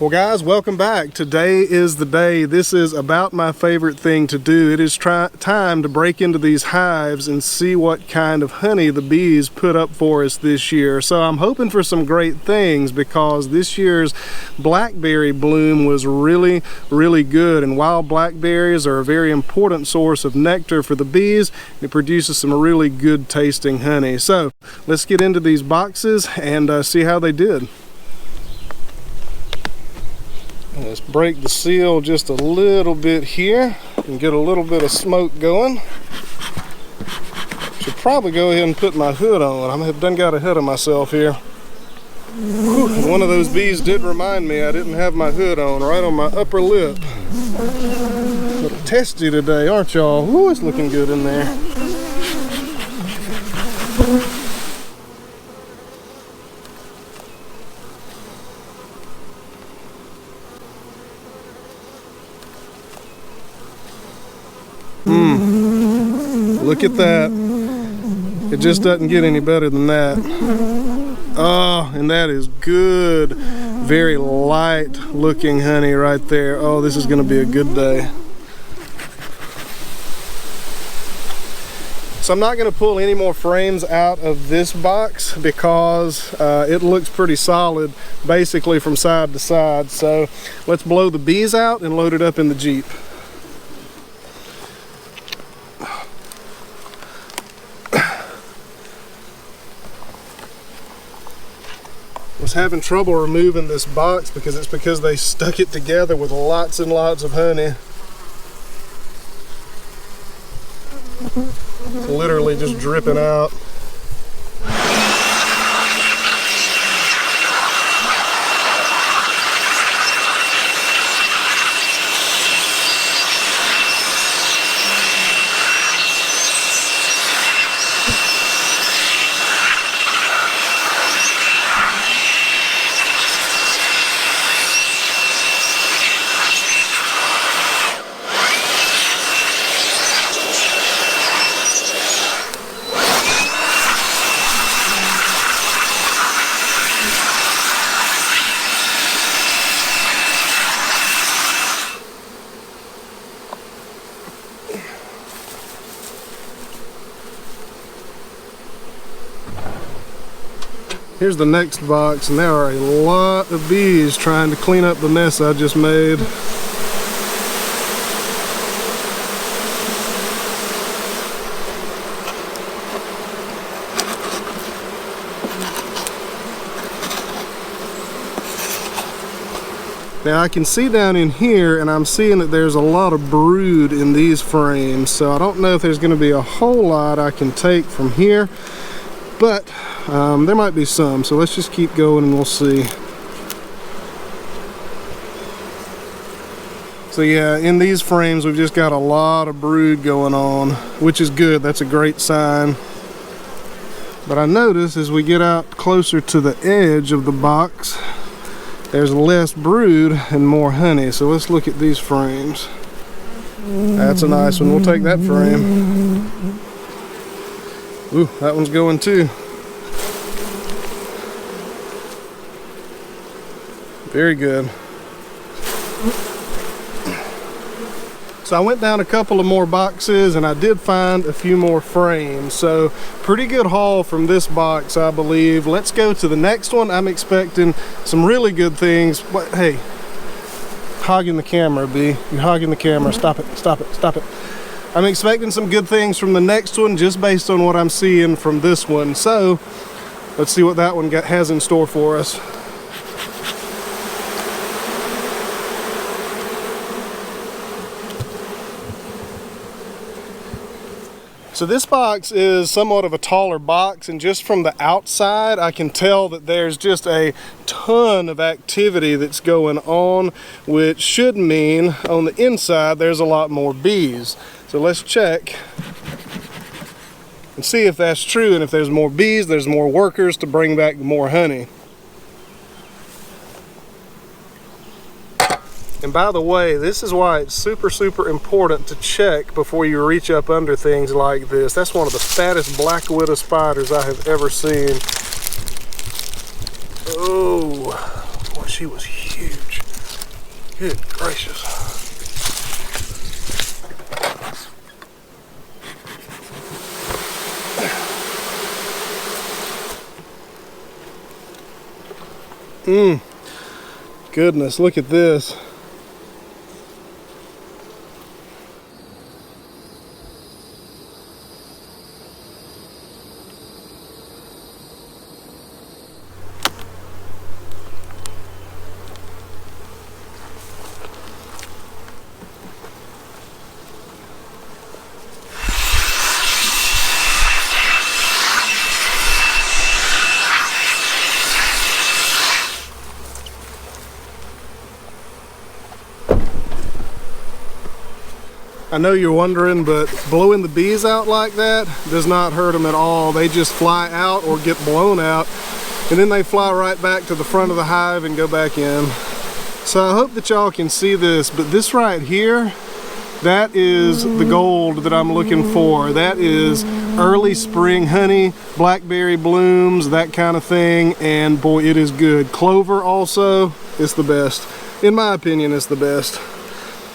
Well guys, welcome back. Today is the day. This is about my favorite thing to do. It is time to break into these hives and see what kind of honey the bees put up for us this year. So I'm hoping for some great things because this year's blackberry bloom was really good, and wild blackberries are a very important source of nectar for the bees. It produces some really good tasting honey. So let's get into these boxes and see how they did. Let's break the seal just a little bit here and get a little bit of smoke going. Should probably go ahead and put my hood on. I've done got ahead of myself here. Whew, one of those bees did remind me I didn't have my hood on, right on my upper lip. A little testy today, aren't y'all? Ooh, it's looking good in there. Look at that. It just doesn't get any better than that. Oh, and that is good. Very light looking honey right there. Oh, this is going to be a good day. So I'm not going to pull any more frames out of this box because it looks pretty solid basically from side to side. So let's blow the bees out and load it up in the Jeep. Was having trouble removing this box because they stuck it together with lots and lots of honey. It's literally just dripping out. Here's the next box, and there are a lot of bees trying to clean up the mess I just made. Now I can see down in here, and I'm seeing that there's a lot of brood in these frames, so I don't know if there's going to be a whole lot I can take from here, but there might be some, so let's just keep going and we'll see. So yeah, in these frames we've just got a lot of brood going on, which is good. That's a great sign. But I notice as we get out closer to the edge of the box, there's less brood and more honey. So let's look at these frames. That's a nice one. We'll take that frame. Ooh, that one's going too. Very good. So I went down a couple of more boxes and I did find a few more frames. So pretty good haul from this box, I believe. Let's go to the next one. I'm expecting some really good things. But hey, hogging the camera, bee. You're hogging the camera. Stop it, stop it, stop it. I'm expecting some good things from the next one just based on what I'm seeing from this one. So let's see what that one has in store for us. So this box is somewhat of a taller box, and just from the outside I can tell that there's just a ton of activity that's going on, which should mean on the inside there's a lot more bees. So let's check and see if that's true, and if there's more bees, there's more workers to bring back more honey. And by the way, this is why it's super important to check before you reach up under things like this. That's one of the fattest black widow spiders I have ever seen. Oh, boy, she was huge. Good gracious. Goodness, look at this. I know you're wondering, but blowing the bees out like that does not hurt them at all. They just fly out or get blown out, and then they fly right back to the front of the hive and go back in. So I hope that y'all can see this, but this right here, that is the gold that I'm looking for. That is early spring honey, blackberry blooms, that kind of thing, and boy, it is good. Clover also is the best. In my opinion, it's the best.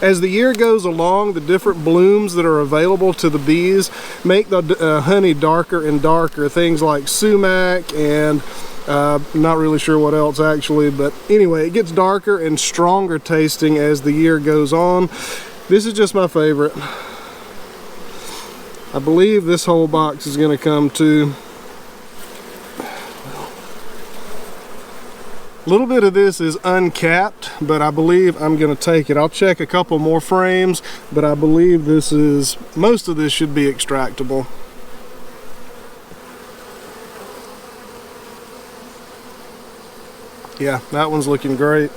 As the year goes along, the different blooms that are available to the bees make the honey darker and darker. Things like sumac and not really sure what else actually, but anyway, it gets darker and stronger tasting as the year goes on. This is just my favorite. I believe this whole box is going to come to. A little bit of this is uncapped, but I believe I'm going to take it. I'll check a couple more frames, but I believe this is, most of this should be extractable. Yeah, that one's looking great.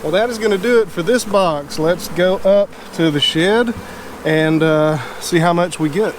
Well, that is going to do it for this box. Let's go up to the shed and see how much we get.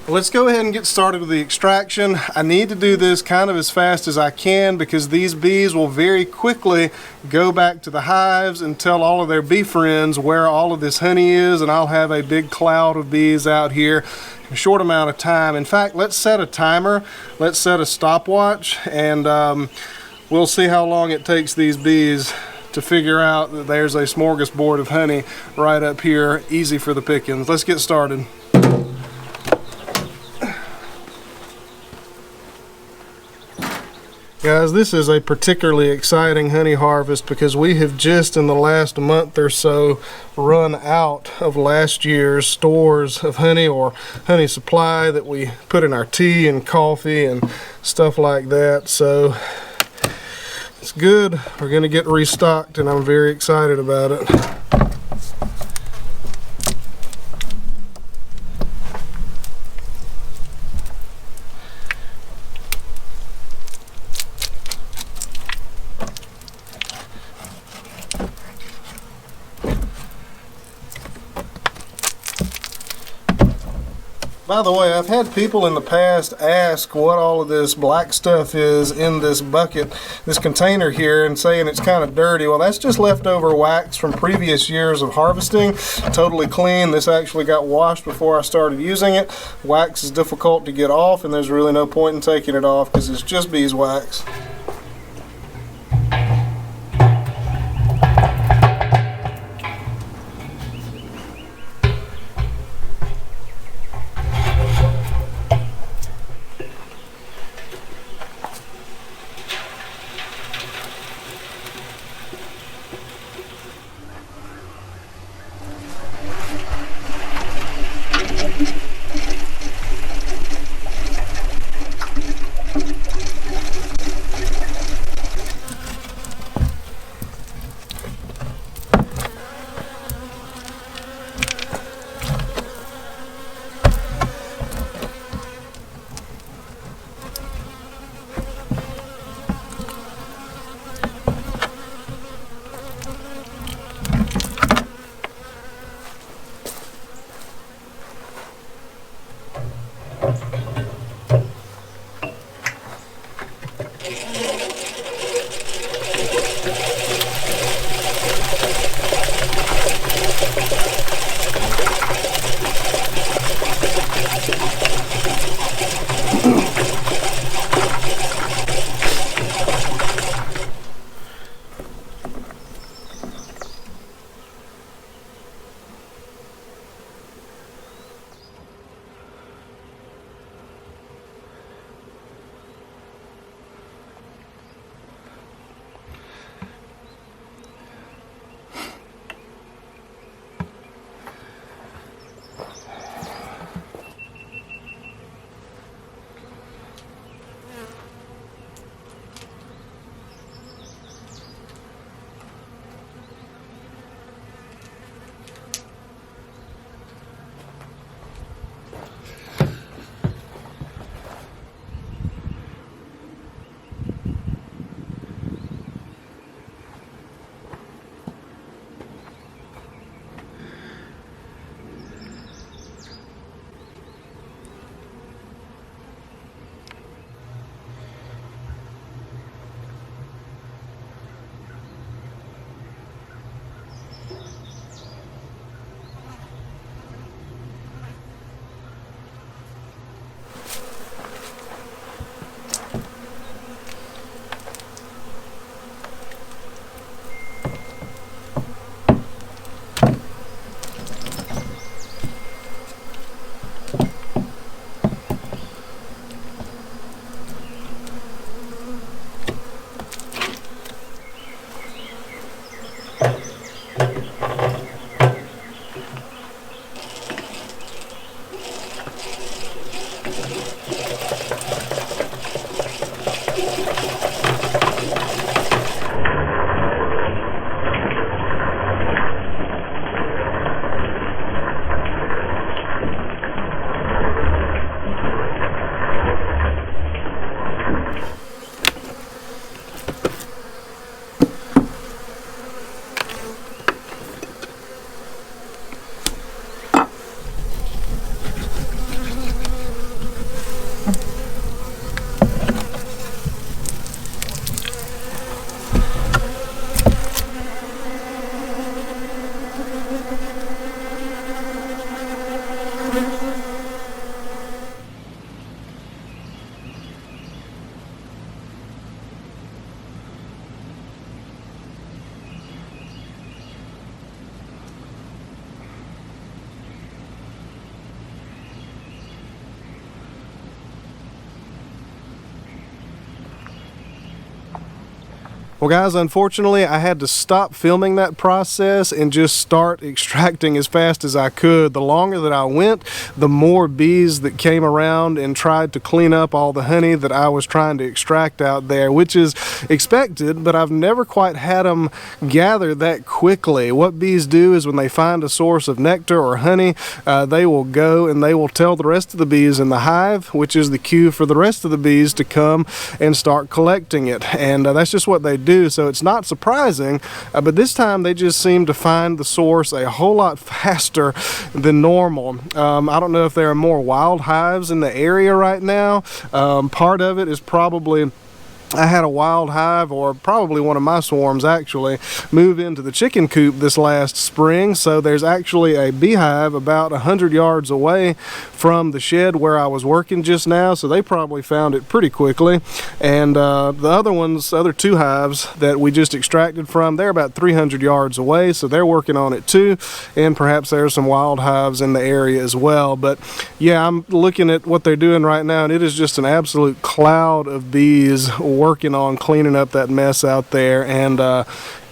Let's go ahead and get started with the extraction. I need to do this kind of as fast as I can because these bees will very quickly go back to the hives and tell all of their bee friends where all of this honey is, and I'll have a big cloud of bees out here in a short amount of time. In fact, let's set a timer. Let's set a stopwatch, and we'll see how long it takes these bees to figure out that there's a smorgasbord of honey right up here, easy for the pickings. Let's get started. Guys, this is a particularly exciting honey harvest because we have just in the last month or so run out of last year's stores of honey or honey supply that we put in our tea and coffee and stuff like that. So it's good. We're going to get restocked and I'm very excited about it. By the way, I've had people in the past ask what all of this black stuff is in this bucket, this container here, and saying it's kind of dirty. Well, that's just leftover wax from previous years of harvesting. Totally clean. This actually got washed before I started using it. Wax is difficult to get off, and there's really no point in taking it off because it's just beeswax. Well guys, unfortunately I had to stop filming that process and just start extracting as fast as I could. The longer that I went, the more bees that came around and tried to clean up all the honey that I was trying to extract out there, which is expected, but I've never quite had them gather that quickly. What bees do is when they find a source of nectar or honey, they will go and they will tell the rest of the bees in the hive, which is the cue for the rest of the bees to come and start collecting it. And that's just what they do. So it's not surprising, but this time they just seem to find the source a whole lot faster than normal. I don't know if there are more wild hives in the area right now. Part of it is probably I had a wild hive, or probably one of my swarms actually, move into the chicken coop this last spring. So there's actually a beehive about 100 yards away from the shed where I was working just now. So they probably found it pretty quickly. And the other two hives that we just extracted from, they're about 300 yards away. So they're working on it too. And perhaps there's some wild hives in the area as well. But yeah, I'm looking at what they're doing right now, and it is just an absolute cloud of bees working on cleaning up that mess out there. And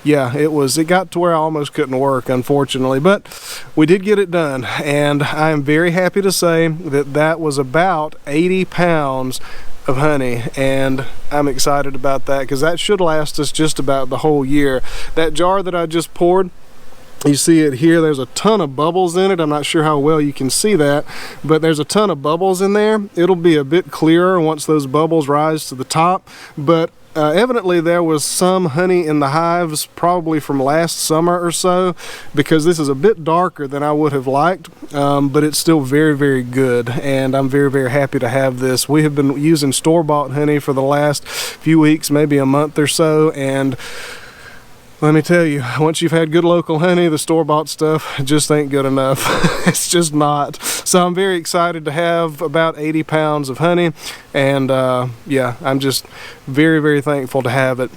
yeah, it got to where I almost couldn't work, unfortunately, but we did get it done, and I am very happy to say that that was about 80 pounds of honey, and I'm excited about that because that should last us just about the whole year. That jar that I just poured, you see it here, there's a ton of bubbles in it. I'm not sure how well you can see that, but there's a ton of bubbles in there. It'll be a bit clearer once those bubbles rise to the top, but evidently there was some honey in the hives probably from last summer or so, because this is a bit darker than I would have liked, but it's still very, very good, and I'm very, very happy to have this. We have been using store-bought honey for the last few weeks, maybe a month or so, and let me tell you, once you've had good local honey, the store-bought stuff just ain't good enough. It's just not. So I'm very excited to have about 80 pounds of honey, and yeah, I'm just very, very thankful to have it.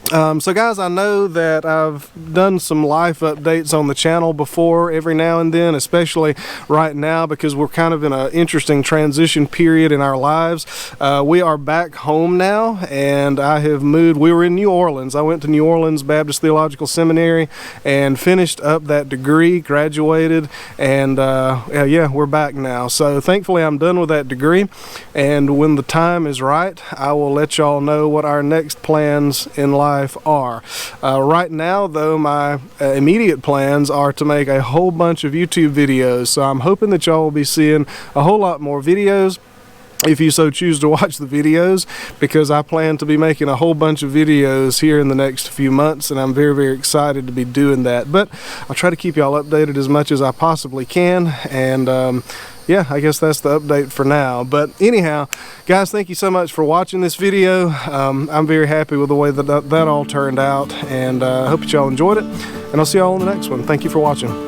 So guys, I know that I've done some life updates on the channel before every now and then, especially right now because we're kind of in an interesting transition period in our lives. We are back home now, and I have moved. We were in New Orleans. I went to New Orleans Baptist Theological Seminary and finished up that degree, graduated, and yeah, we're back now. So thankfully I'm done with that degree, and when the time is right, I will let y'all know what our next plans in life are. Right now though, my immediate plans are to make a whole bunch of YouTube videos, so I'm hoping that y'all will be seeing a whole lot more videos if you so choose to watch the videos, because I plan to be making a whole bunch of videos here in the next few months, and I'm very, very excited to be doing that. But I'll try to keep y'all updated as much as I possibly can, and yeah, I guess that's the update for now. But anyhow, guys, thank you so much for watching this video. I'm very happy with the way that all turned out, and I hope that y'all enjoyed it, and I'll see y'all on the next one. Thank you for watching.